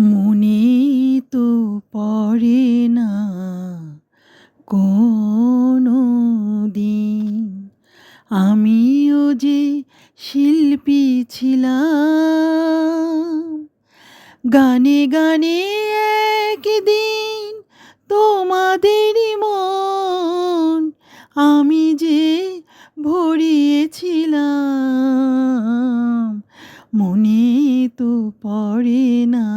মনে তো পড়ে না কোনো দিন আমিও যে শিল্পী ছিলাম। গানে গানে একদিন তোমাদেরই মন আমি যে ভরিয়েছিলাম। মনে তো পড়ে না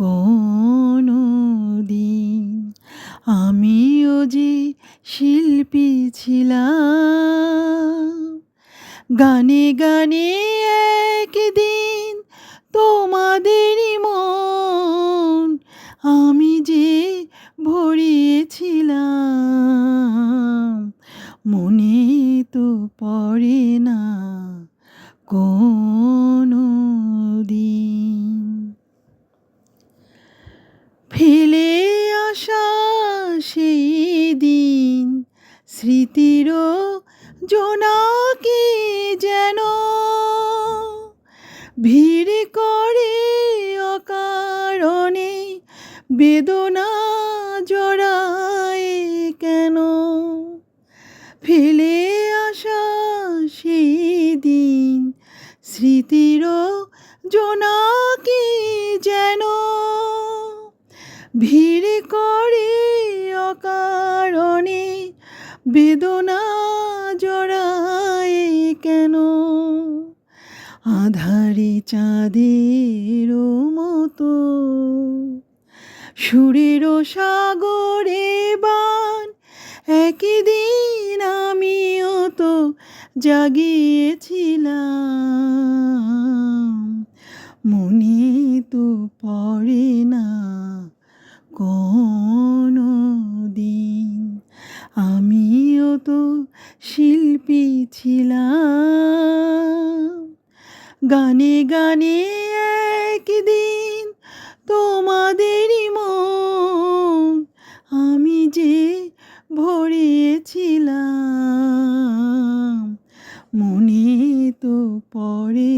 কোনো দিন আমিও যে শিল্পী ছিলাম। গানে গানে একদিন তোমাদেরই মন আমি যে ভরিয়েছিলাম। মনে তো পড়ে না কোনো দিন। ফেলে আসা সেই দিন স্মৃতির জোনাকি যেন ভিড় করে অকারণে বেদনা জড়ায় কেন। ফেলে আসা সেই দিন স্মৃতির জোনাকি যেন ভিড় করে অকারণে বেদনা জড়ায় কেন। আধারে চাঁদের মতো সুরের সাগরে বান একদিন আমিও তো জাগিয়েছিলাম। মনে তো পড়ে না কোনো দিন আমিও তো শিল্পী ছিলাম। গানে গানে একদিন তোমাদেরই মন আমি যে ভরিয়েছিলাম। মনে তো পড়ে